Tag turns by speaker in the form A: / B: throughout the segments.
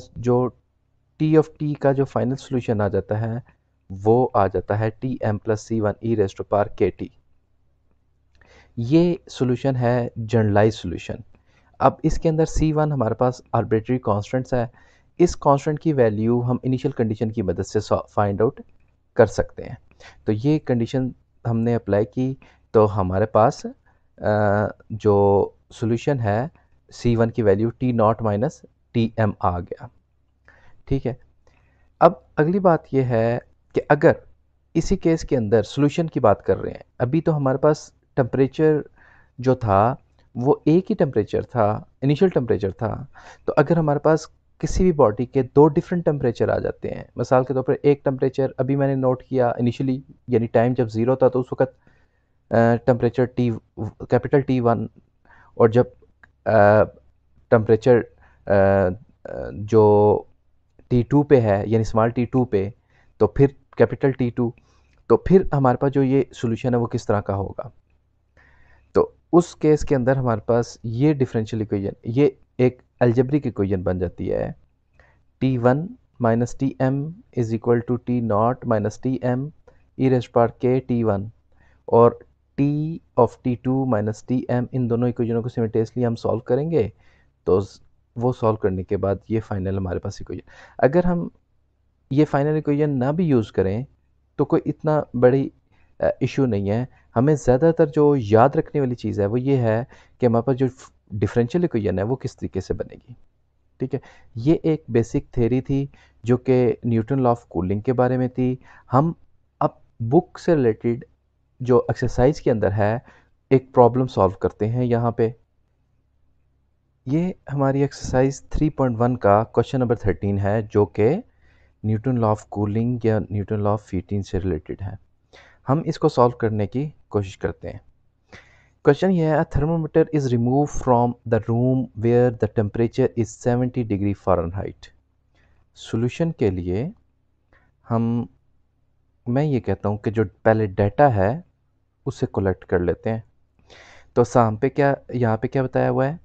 A: पास जो T of T का जो फाइनल सोल्यूशन आ जाता है वो आ जाता है T M plus C one ई रेस्ट पावर के टी। ये सोल्यूशन है जनरलाइज सोल्यूशन। अब इसके अंदर सी वन हमारे पास आर्बिट्री कॉन्स्टेंट्स है। इस कॉन्स्टेंट की वैल्यू हम इनिशियल कंडीशन की मदद से फाइंड आउट कर सकते हैं। तो ये कंडीशन हमने अप्लाई की तो हमारे पास जो सोल्यूशन है सी वन की value T naught minus T M आ गया। ठीक है, अब अगली बात यह है कि अगर इसी केस के अंदर सॉल्यूशन की बात कर रहे हैं, अभी तो हमारे पास टेम्परेचर जो था वो एक ही टेम्परेचर था, इनिशियल टेम्परेचर था। तो अगर हमारे पास किसी भी बॉडी के दो डिफरेंट टेम्परेचर आ जाते हैं, मिसाल के तौर पर एक टेम्परेचर अभी मैंने नोट किया इनिशियली यानी टाइम जब ज़ीरो था तो उस वक्त temperature T capital T one, और जब टेम्परेचर जो टी टू पे है यानी स्मॉल टी टू पे, तो फिर कैपिटल टी टू, तो फिर हमारे पास जो ये सोल्यूशन है वो किस तरह का होगा। तो उस केस के अंदर हमारे पास ये डिफरेंशियल इक्वेशन ये एक अलजेब्रिक इक्वेशन बन जाती है। T one minus T M is equal to T naught minus T M e raised power के टी वन, और T of T two minus T M, इन दोनों इक्वेशनों को सिमिल्टेनियसली हम सॉल्व करेंगे तो वो सॉल्व करने के बाद ये फाइनल हमारे पास इक्वेशन। अगर हम ये फाइनल इक्वेशन ना भी यूज़ करें तो कोई इतना बड़ी इशू नहीं है। हमें ज़्यादातर जो याद रखने वाली चीज़ है वो ये है कि हमारे पास जो डिफरेंशियल इक्वेशन है वो किस तरीके से बनेगी। ठीक है, ये एक बेसिक थ्योरी थी जो कि न्यूटन लॉ ऑफ कूलिंग के बारे में थी। हम अब बुक से रिलेटेड जो एक्सरसाइज के अंदर है एक प्रॉब्लम सॉल्व करते हैं। यहाँ पे ये हमारी एक्सरसाइज 3.1 का क्वेश्चन नंबर 13 है जो कि न्यूटन लॉ ऑफ कूलिंग या न्यूटन लॉ ऑफ हीटिंग से रिलेटेड है। हम इसको सॉल्व करने की कोशिश करते हैं। क्वेश्चन ये है, thermometer is remove from the room where the temperature is 70 degree Fahrenheit. Solution के लिए मैं ये कहता हूँ कि जो पहले डाटा है उसे कलेक्ट कर लेते हैं। तो यहाँ पे क्या बताया हुआ है,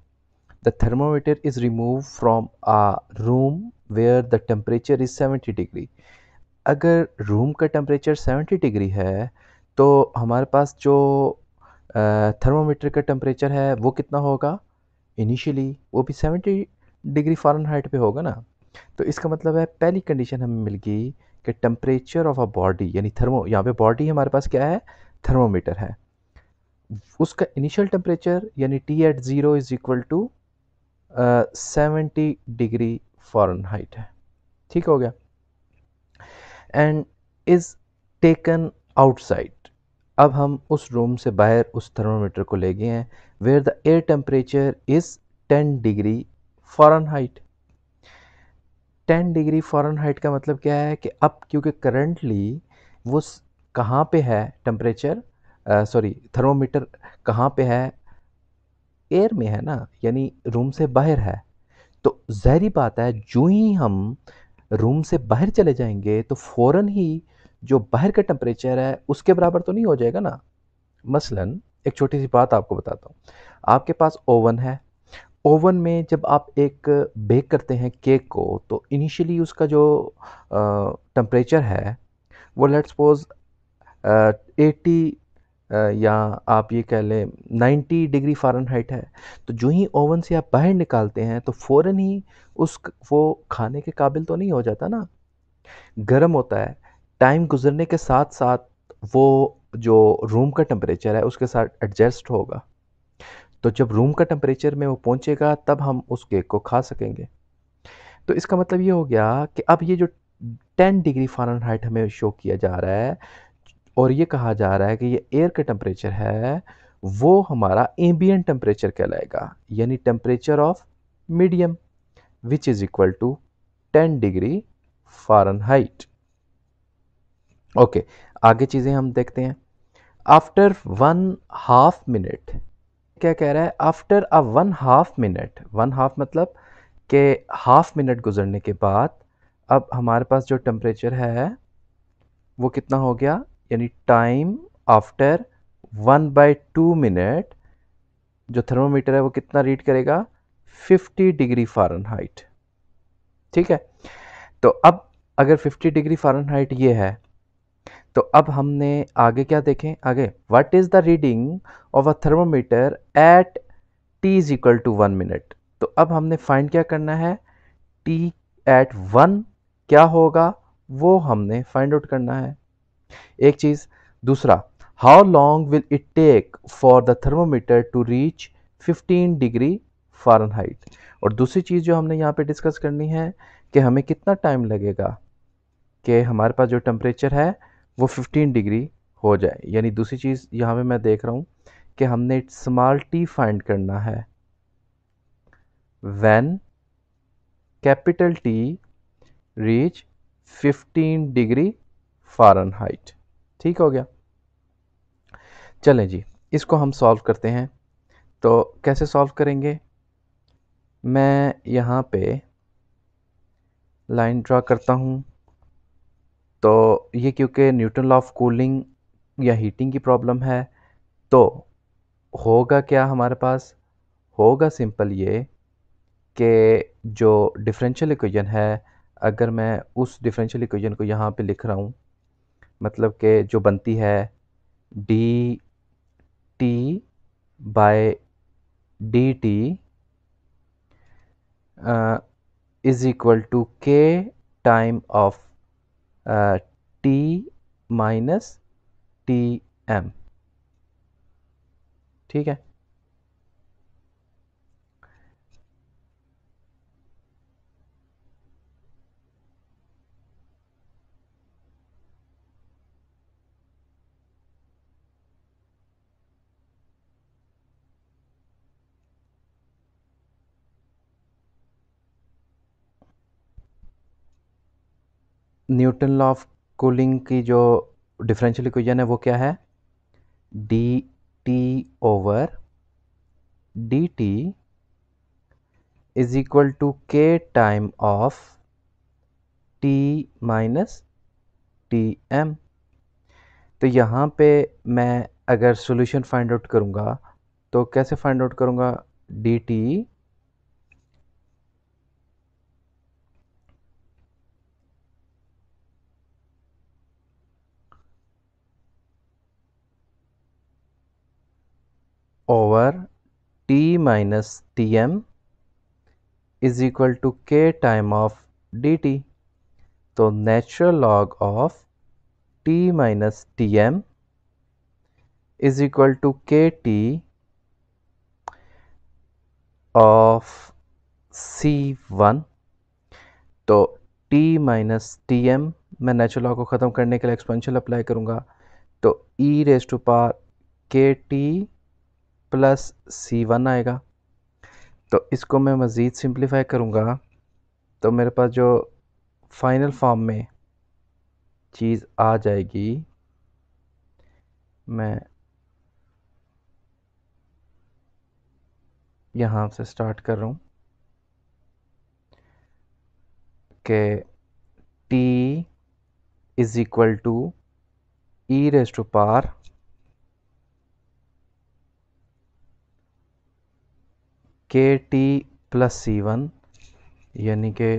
A: the thermometer is remove from a room where the temperature is 70 degree. अगर रूम का टेम्परेचर 70 डिग्री है तो हमारे पास जो थर्मोमीटर का टेम्परेचर है वो कितना होगा, इनिशियली वो भी 70 डिग्री फ़ारेनहाइट पे होगा ना। तो इसका मतलब है पहली कंडीशन हमें मिल गई कि टेम्परेचर ऑफ अ बॉडी यानी यहाँ पे बॉडी हमारे पास क्या है, थर्मोमीटर है, उसका इनिशियल टेम्परेचर यानी T at zero is equal to 70 degree Fahrenheit है। ठीक हो गया, एंड इज टेकन आउटसाइड। अब हम उस रूम से बाहर उस थर्मोमीटर को ले गए हैं where the air temperature is 10 degree Fahrenheit. 10 degree Fahrenheit का मतलब क्या है कि अब क्योंकि करंटली वो कहाँ पे है टेम्परेचर, सॉरी थर्मोमीटर कहाँ पे है, एयर में है ना, यानी रूम से बाहर है। तो ज़ाहिरी बात है जो ही हम रूम से बाहर चले जाएंगे तो फ़ौरन ही जो बाहर का टेम्परेचर है उसके बराबर तो नहीं हो जाएगा ना। मसलन एक छोटी सी बात आपको बताता हूँ, आपके पास ओवन है, ओवन में जब आप एक बेक करते हैं केक को तो इनिशियली उसका जो टेम्परेचर है वो लेट्स सपोज 80 या आप ये कह लें 90 डिग्री फ़ारेनहाइट है। तो जो ही ओवन से आप बाहर निकालते हैं तो फ़ौरन ही वो खाने के काबिल तो नहीं हो जाता ना, गर्म होता है। टाइम गुजरने के साथ साथ वो जो रूम का टेम्परेचर है उसके साथ एडजस्ट होगा। तो जब रूम का टेम्परेचर में वो पहुंचेगा तब हम उस केक को खा सकेंगे। तो इसका मतलब ये हो गया कि अब ये जो 10 डिग्री फ़ारेनहाइट हमें शो किया जा रहा है और ये कहा जा रहा है कि ये एयर का टेम्परेचर है, वो हमारा एम्बिएंट टेम्परेचर कहलाएगा यानी temperature of medium which is equal to 10 degree Fahrenheit. Okay, आगे चीज़ें हम देखते हैं। आफ्टर 1/2 मिनट, क्या कह रहा है, आफ्टर अ 1/2 मिनट, 1/2 मतलब कि हाफ मिनट गुजरने के बाद अब हमारे पास जो टेम्परेचर है वो कितना हो गया, यानी टाइम आफ्टर 1/2 मिनट जो थर्मोमीटर है वो कितना रीड करेगा, 50 डिग्री फ़ारेनहाइट। ठीक है। तो अब अगर 50 डिग्री फ़ारेनहाइट ये है, तो अब हमने आगे क्या देखें, आगे what is the reading of a thermometer at T is equal to 1 minute. तो अब हमने फाइंड क्या करना है, टी एट 1 क्या होगा वो हमने फाइंड आउट करना है, एक चीज़। दूसरा, how long will it take for the thermometer to reach 15 degree Fahrenheit. और दूसरी चीज़ जो हमने यहाँ पे डिस्कस करनी है कि हमें कितना टाइम लगेगा कि हमारे पास जो टेम्परेचर है वो 15 डिग्री हो जाए। यानी दूसरी चीज़ यहाँ पे मैं देख रहा हूँ कि हमने स्मॉल टी फाइंड करना है, when capital T reach 15 degree Fahrenheit. ठीक हो गया। चलें जी, इसको हम सॉल्व करते हैं। तो कैसे सॉल्व करेंगे, मैं यहाँ पे लाइन ड्रा करता हूँ। तो ये क्योंकि न्यूटन लॉ ऑफ कूलिंग या हीटिंग की प्रॉब्लम है, तो होगा क्या हमारे पास, होगा सिंपल ये कि जो डिफरेंशियल इक्वेशन है, अगर मैं उस डिफरेंशियल इक्वेशन को यहाँ पे लिख रहा हूँ, मतलब कि जो बनती है D T by D T is equal to K time of T minus T M. ठीक है। न्यूटन लॉ ऑफ कूलिंग की जो डिफरेंशियल इक्वेशन है वो क्या है, D T over D T is equal to K time of T minus T M. तो यहाँ पे मैं अगर सॉल्यूशन फाइंड आउट करूँगा तो कैसे फाइंड आउट करूँगा, D T over T minus T M is equal to K time of D T. तो natural log of T minus T M is equal to K T of C one. तो t minus T M, मैं natural log को ख़त्म करने के लिए expansion apply करूँगा, तो e रेज टू पावर के टी प्लस सी वन आएगा। तो इसको मैं मज़ीद सिंप्लीफाई करूँगा तो मेरे पास जो फाइनल फॉर्म में चीज़ आ जाएगी, मैं यहाँ से स्टार्ट कर रहा हूँ कि t is equal to E raise to power के टी प्लस सी वन, यानी कि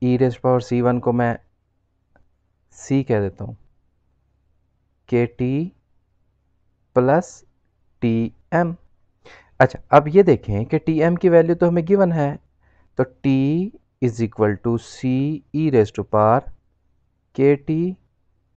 A: E raise power C one को मैं सी कह देता हूँ, के टी प्लस टी एम। अच्छा, अब ये देखें कि टी एम की वैल्यू तो हमें गिवन है, तो T is equal to C E raise to power के टी